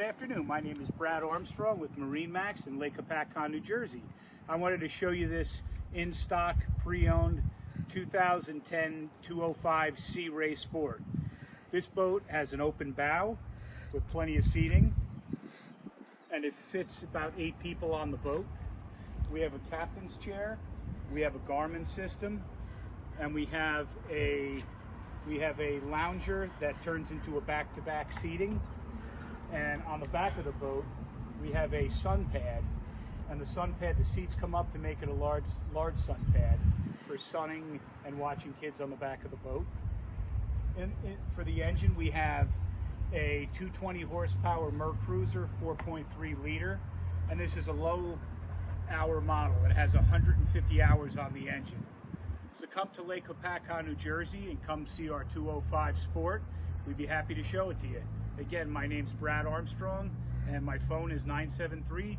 afternoon. My name is Brad Armstrong with MarineMax in Lake Hopatcong, New Jersey. I wanted to show you this in-stock, pre-owned 2010 205 Sea Ray Sport. This boat has an open bow with plenty of seating, and it fits about 8 people on the boat. We have a captain's chair, we have a Garmin system, and we have a lounger that turns into a back-to-back seating. And on the back of the boat, we have a sun pad. And the sun pad, the seats come up to make it a large sun pad for sunning and watching kids on the back of the boat. For the engine, we have a 220 horsepower Mercruiser 4.3 liter. And this is a low hour model. It has 150 hours on the engine. So come to Lake Hopatcong, New Jersey, and come see our 205 Sport. We'd be happy to show it to you. Again, my name's Brad Armstrong, and my phone is 973-222-0979.